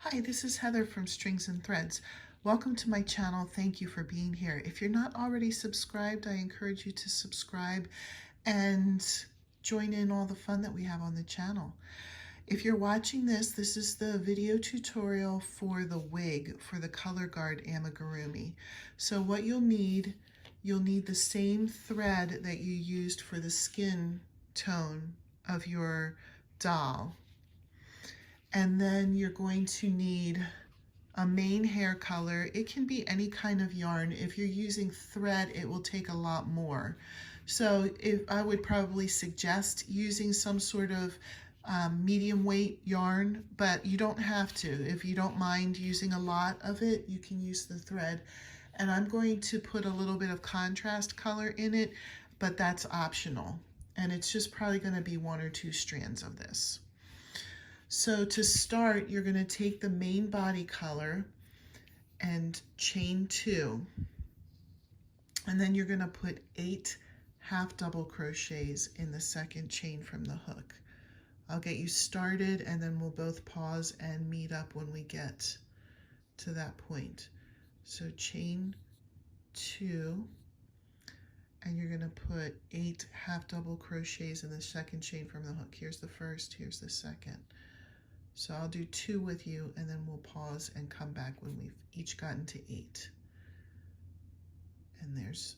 Hi, this is Heather from Strings and Threads. Welcome to my channel. Thank you for being here. If you're not already subscribed, I encourage you to subscribe and join in all the fun that we have on the channel. If you're watching this, this is the video tutorial for the wig for the Color Guard Amigurumi. So what you'll need the same thread that you used for the skin tone of your doll. And then you're going to need a main hair color. It can be any kind of yarn. If you're using thread, it will take a lot more. So I would probably suggest using some sort of medium weight yarn, but you don't have to. If you don't mind using a lot of it, you can use the thread. And I'm going to put a little bit of contrast color in it, but that's optional. And it's just probably going to be 1 or 2 strands of this. So to start, you're going to take the main body color and chain 2, and then you're going to put 8 half double crochets in the second chain from the hook. I'll get you started and then we'll both pause and meet up when we get to that point. So chain 2, and you're going to put 8 half double crochets in the second chain from the hook. Here's the first, here's the second. So I'll do 2 with you and then we'll pause and come back when we've each gotten to 8. And there's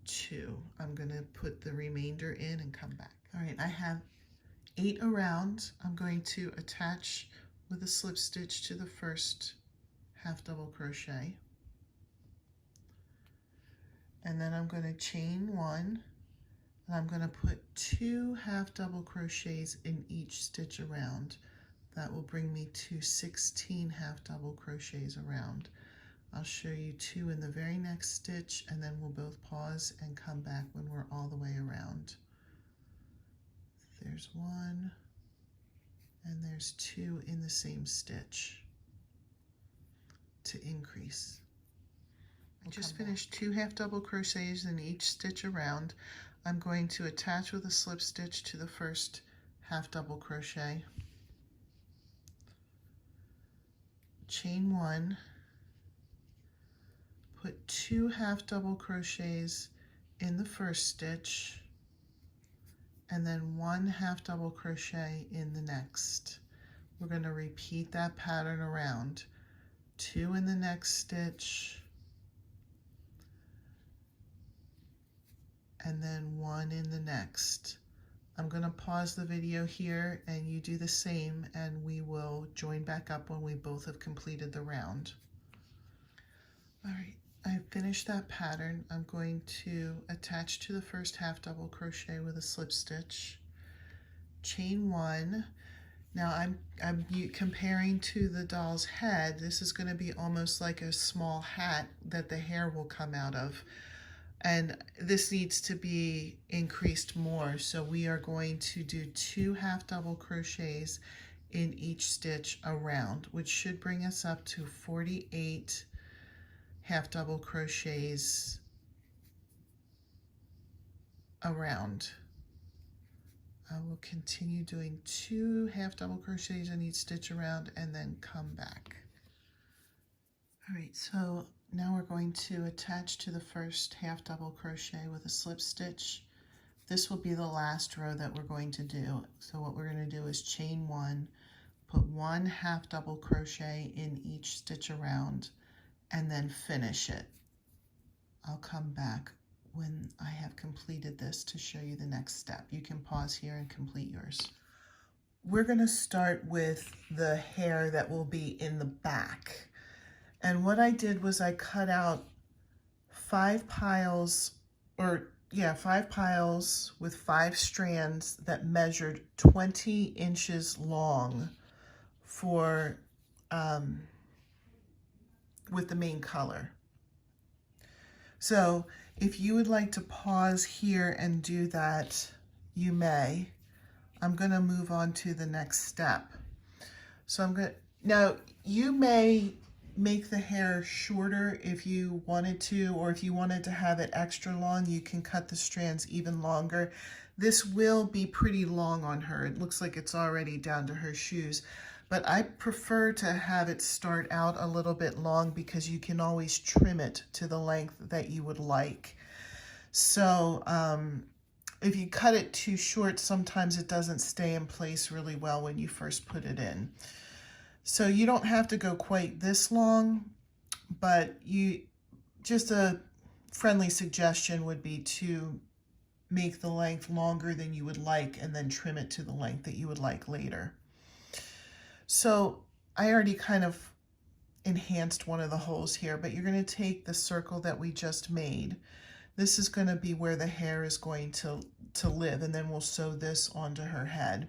2. I'm going to put the remainder in and come back. All right, I have 8 around. I'm going to attach with a slip stitch to the first half double crochet. And then I'm going to chain 1 and I'm going to put 2 half double crochets in each stitch around. That will bring me to 16 half double crochets around. I'll show you 2 in the very next stitch and then we'll both pause and come back when we're all the way around. There's 1 and there's 2 in the same stitch to increase. I just finished 2 half double crochets in each stitch around. I'm going to attach with a slip stitch to the first half double crochet. Chain 1, put 2 half double crochets in the first stitch, and then 1 half double crochet in the next. We're going to repeat that pattern around. 2 in the next stitch, and then 1 in the next. I'm going to pause the video here and you do the same and we will join back up when we both have completed the round. All right, I've finished that pattern. I'm going to attach to the first half double crochet with a slip stitch, chain 1. Now I'm comparing to the doll's head. This is going to be almost like a small hat that the hair will come out of. And this needs to be increased more. So we are going to do 2 half double crochets in each stitch around, which should bring us up to 48 half double crochets around. I will continue doing 2 half double crochets in each stitch around and then come back. All right, so now we're going to attach to the first half double crochet with a slip stitch. This will be the last row that we're going to do. So what we're going to do is chain 1, put 1 half double crochet in each stitch around, and then finish it. I'll come back when I have completed this to show you the next step. You can pause here and complete yours. We're going to start with the hair that will be in the back. And what I did was I cut out 5 piles, 5 piles with 5 strands that measured 20 inches long for, with the main color. So if you would like to pause here and do that, you may. I'm going to move on to the next step. So now you may make the hair shorter if you wanted to, or if you wanted to have it extra long, you can cut the strands even longer. This will be pretty long on her. It looks like it's already down to her shoes, but I prefer to have it start out a little bit long because you can always trim it to the length that you would like. So if you cut it too short, sometimes it doesn't stay in place really well when you first put it in. So you don't have to go quite this long, but just a friendly suggestion would be to make the length longer than you would like and then trim it to the length that you would like later. So I already kind of enhanced one of the holes here, but you're going to take the circle that we just made. This is going to be where the hair is going to live, and then we'll sew this onto her head.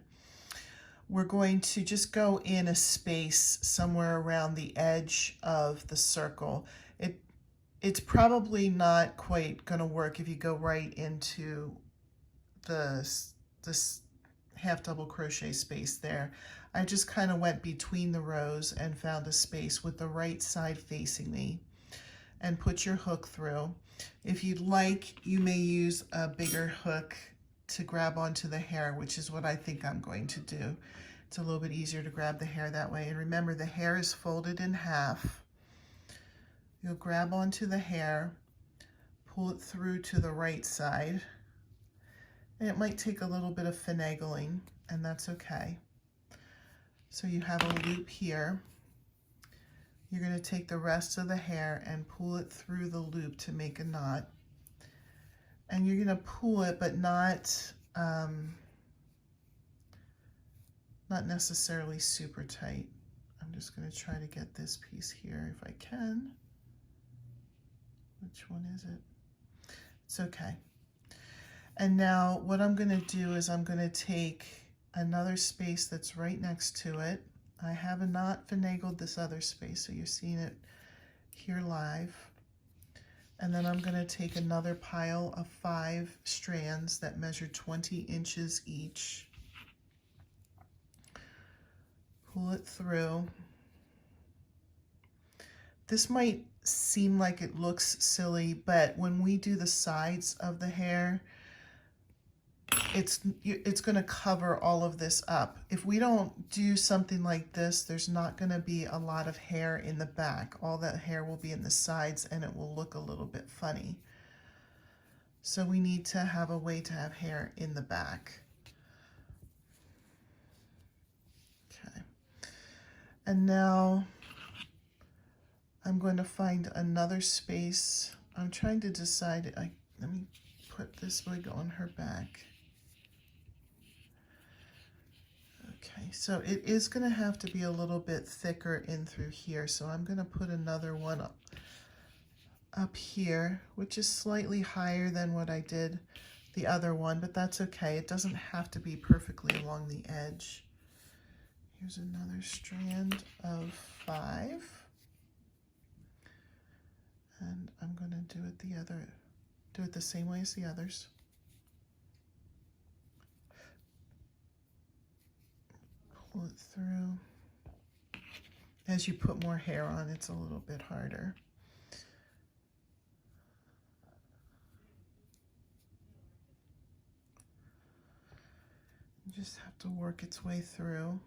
We're going to just go in a space somewhere around the edge of the circle. It's probably not quite going to work if you go right into this half double crochet space there. I just kind of went between the rows and found a space with the right side facing me and put your hook through. If you'd like, you may use a bigger hook to grab onto the hair, which is what I think I'm going to do. It's a little bit easier to grab the hair that way. And remember, the hair is folded in half. You'll grab onto the hair, pull it through to the right side, and it might take a little bit of finagling, and that's okay. So you have a loop here. You're going to take the rest of the hair and pull it through the loop to make a knot. And you're going to pull it, but not necessarily super tight. I'm just going to try to get this piece here if I can. Which one is it? It's okay. And now what I'm going to do is I'm going to take another space that's right next to it. I have not finagled this other space, so you're seeing it here live. And then I'm going to take another pile of 5 strands that measure 20 inches each. Pull it through. This might seem like it looks silly, but when we do the sides of the hair, it's going to cover all of this up. If we don't do something like this, there's not going to be a lot of hair in the back. All that hair will be in the sides and it will look a little bit funny. So we need to have a way to have hair in the back. Okay. And now I'm going to find another space. I'm trying to decide, let me put this wig on her back. Okay, so it is going to have to be a little bit thicker in through here, so I'm going to put another one up here, which is slightly higher than what I did the other one, but that's okay. It doesn't have to be perfectly along the edge. Here's another strand of 5. And I'm going to do it the same way as the others. Pull it through. As you put more hair on, it's a little bit harder. You just have to work its way through.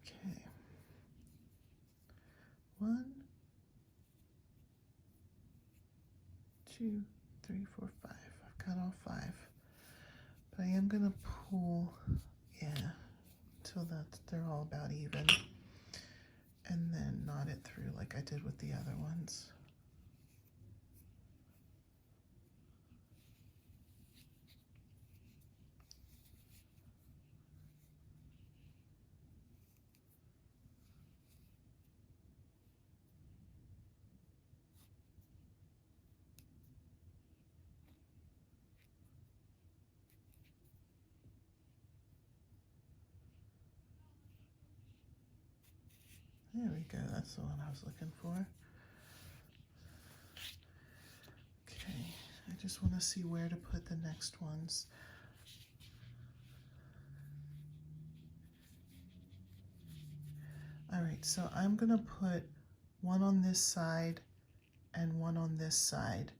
Okay. 1, 2, 3, 4, 5. I've got all 5. But I am going to pull, until they're all about even. And then knot it through like I did with the other ones. There we go, that's the one I was looking for. Okay, I just want to see where to put the next ones. All right, so I'm going to put one on this side and one on this side.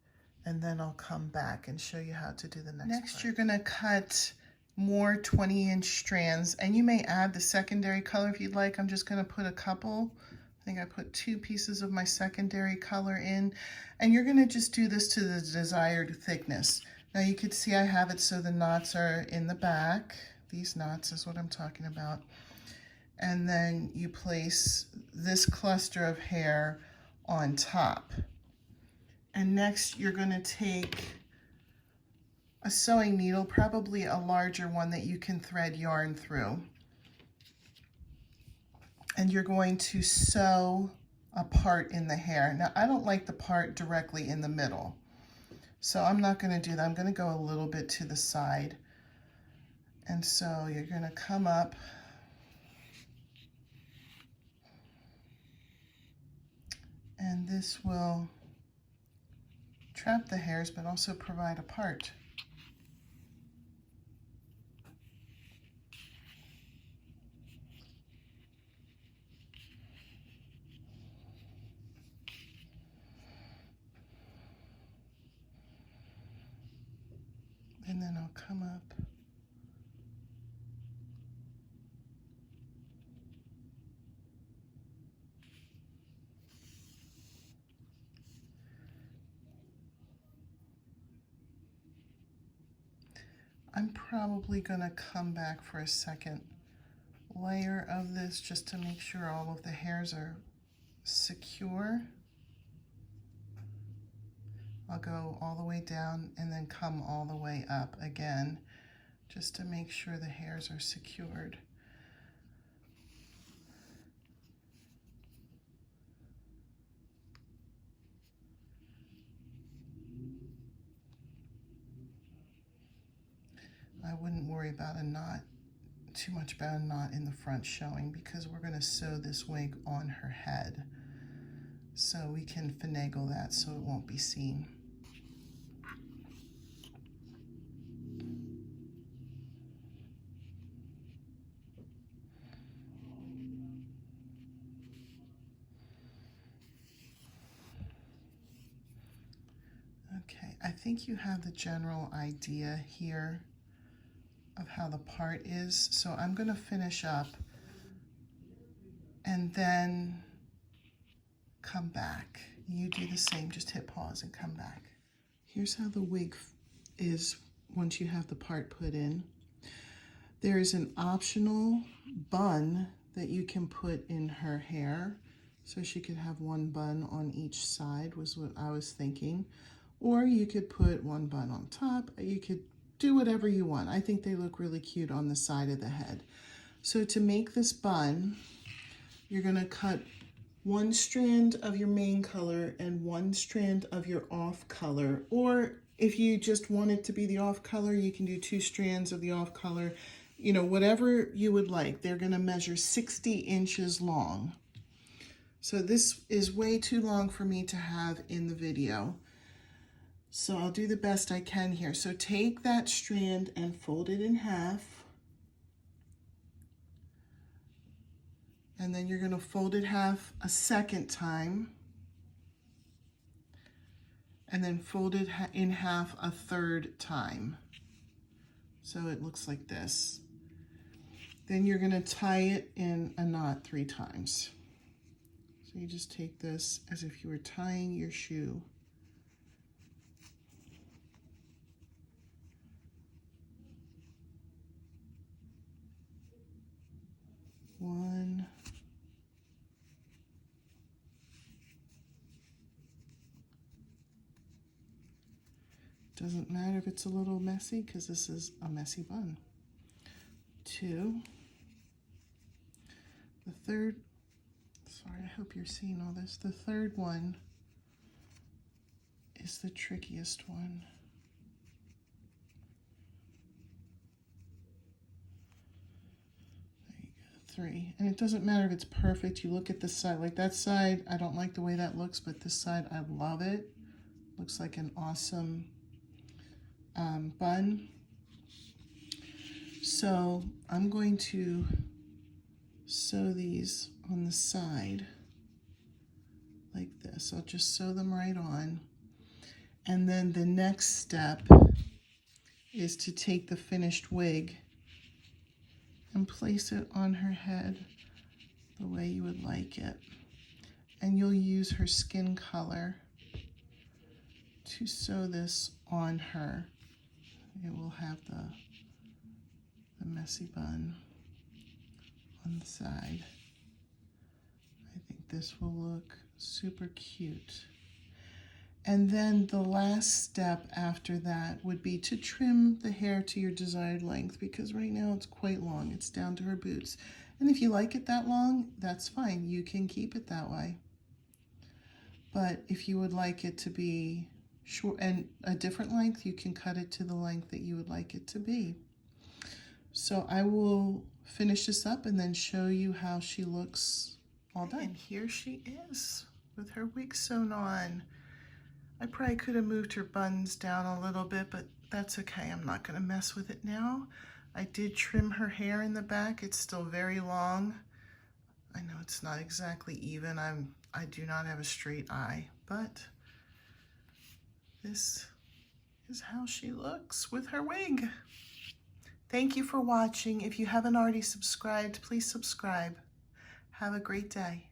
And then I'll come back and show you how to do the next part. You're gonna cut more 20-inch strands, and you may add the secondary color if you'd like. I'm just gonna put a couple. I think I put 2 pieces of my secondary color in, and you're gonna just do this to the desired thickness. Now you can see I have it so the knots are in the back. These knots is what I'm talking about. And then you place this cluster of hair on top. And next you're going to take a sewing needle, probably a larger one that you can thread yarn through. And you're going to sew a part in the hair. Now I don't like the part directly in the middle, so I'm not going to do that. I'm going to go a little bit to the side. And so you're going to come up and this will trap the hairs, but also provide a part. And then I'll come up I'm probably going to come back for a second layer of this just to make sure all of the hairs are secure. I'll go all the way down and then come all the way up again just to make sure the hairs are secured. I wouldn't worry about a knot, too much about a knot in the front showing, because we're going to sew this wig on her head. So we can finagle that so it won't be seen. Okay, I think you have the general idea here of how the part is. So I'm going to finish up and then come back. You do the same, just hit pause and come back. Here's how the wig is once you have the part put in. There is an optional bun that you can put in her hair, so she could have one bun on each side, was what I was thinking. Or you could put one bun on top. You could do whatever you want. I think they look really cute on the side of the head. So to make this bun, you're going to cut one strand of your main color and one strand of your off color. Or if you just want it to be the off color, you can do 2 strands of the off color. You know, whatever you would like. They're going to measure 60 inches long. So this is way too long for me to have in the video. So I'll do the best I can here. So take that strand and fold it in half. And then you're going to fold it half a second time. And then fold it in half a third time. So it looks like this. Then you're going to tie it in a knot 3 times. So you just take this as if you were tying your shoe. One. Doesn't matter if it's a little messy because this is a messy bun. 2. The third, sorry, I hope you're seeing all this. The third one is the trickiest one. There you go, 3. And it doesn't matter if it's perfect. You look at this side, like that side, I don't like the way that looks, but this side, I love it. Looks like an awesome bun. So I'm going to sew these on the side like this. I'll just sew them right on. And then the next step is to take the finished wig and place it on her head the way you would like it. And you'll use her skin color to sew this on her. It will have the messy bun on the side. I think this will look super cute. And then the last step after that would be to trim the hair to your desired length, because right now it's quite long. It's down to her boots. And if you like it that long, that's fine. You can keep it that way. But if you would like it to be short and a different length, you can cut it to the length that you would like it to be. So I will finish this up and then show you how she looks all done. And here she is with her wig sewn on. I probably could have moved her buns down a little bit, but that's okay. I'm not going to mess with it now. I did trim her hair in the back. It's still very long. I know it's not exactly even. I do not have a straight eye, but this is how she looks with her wig. Thank you for watching. If you haven't already subscribed, please subscribe. Have a great day.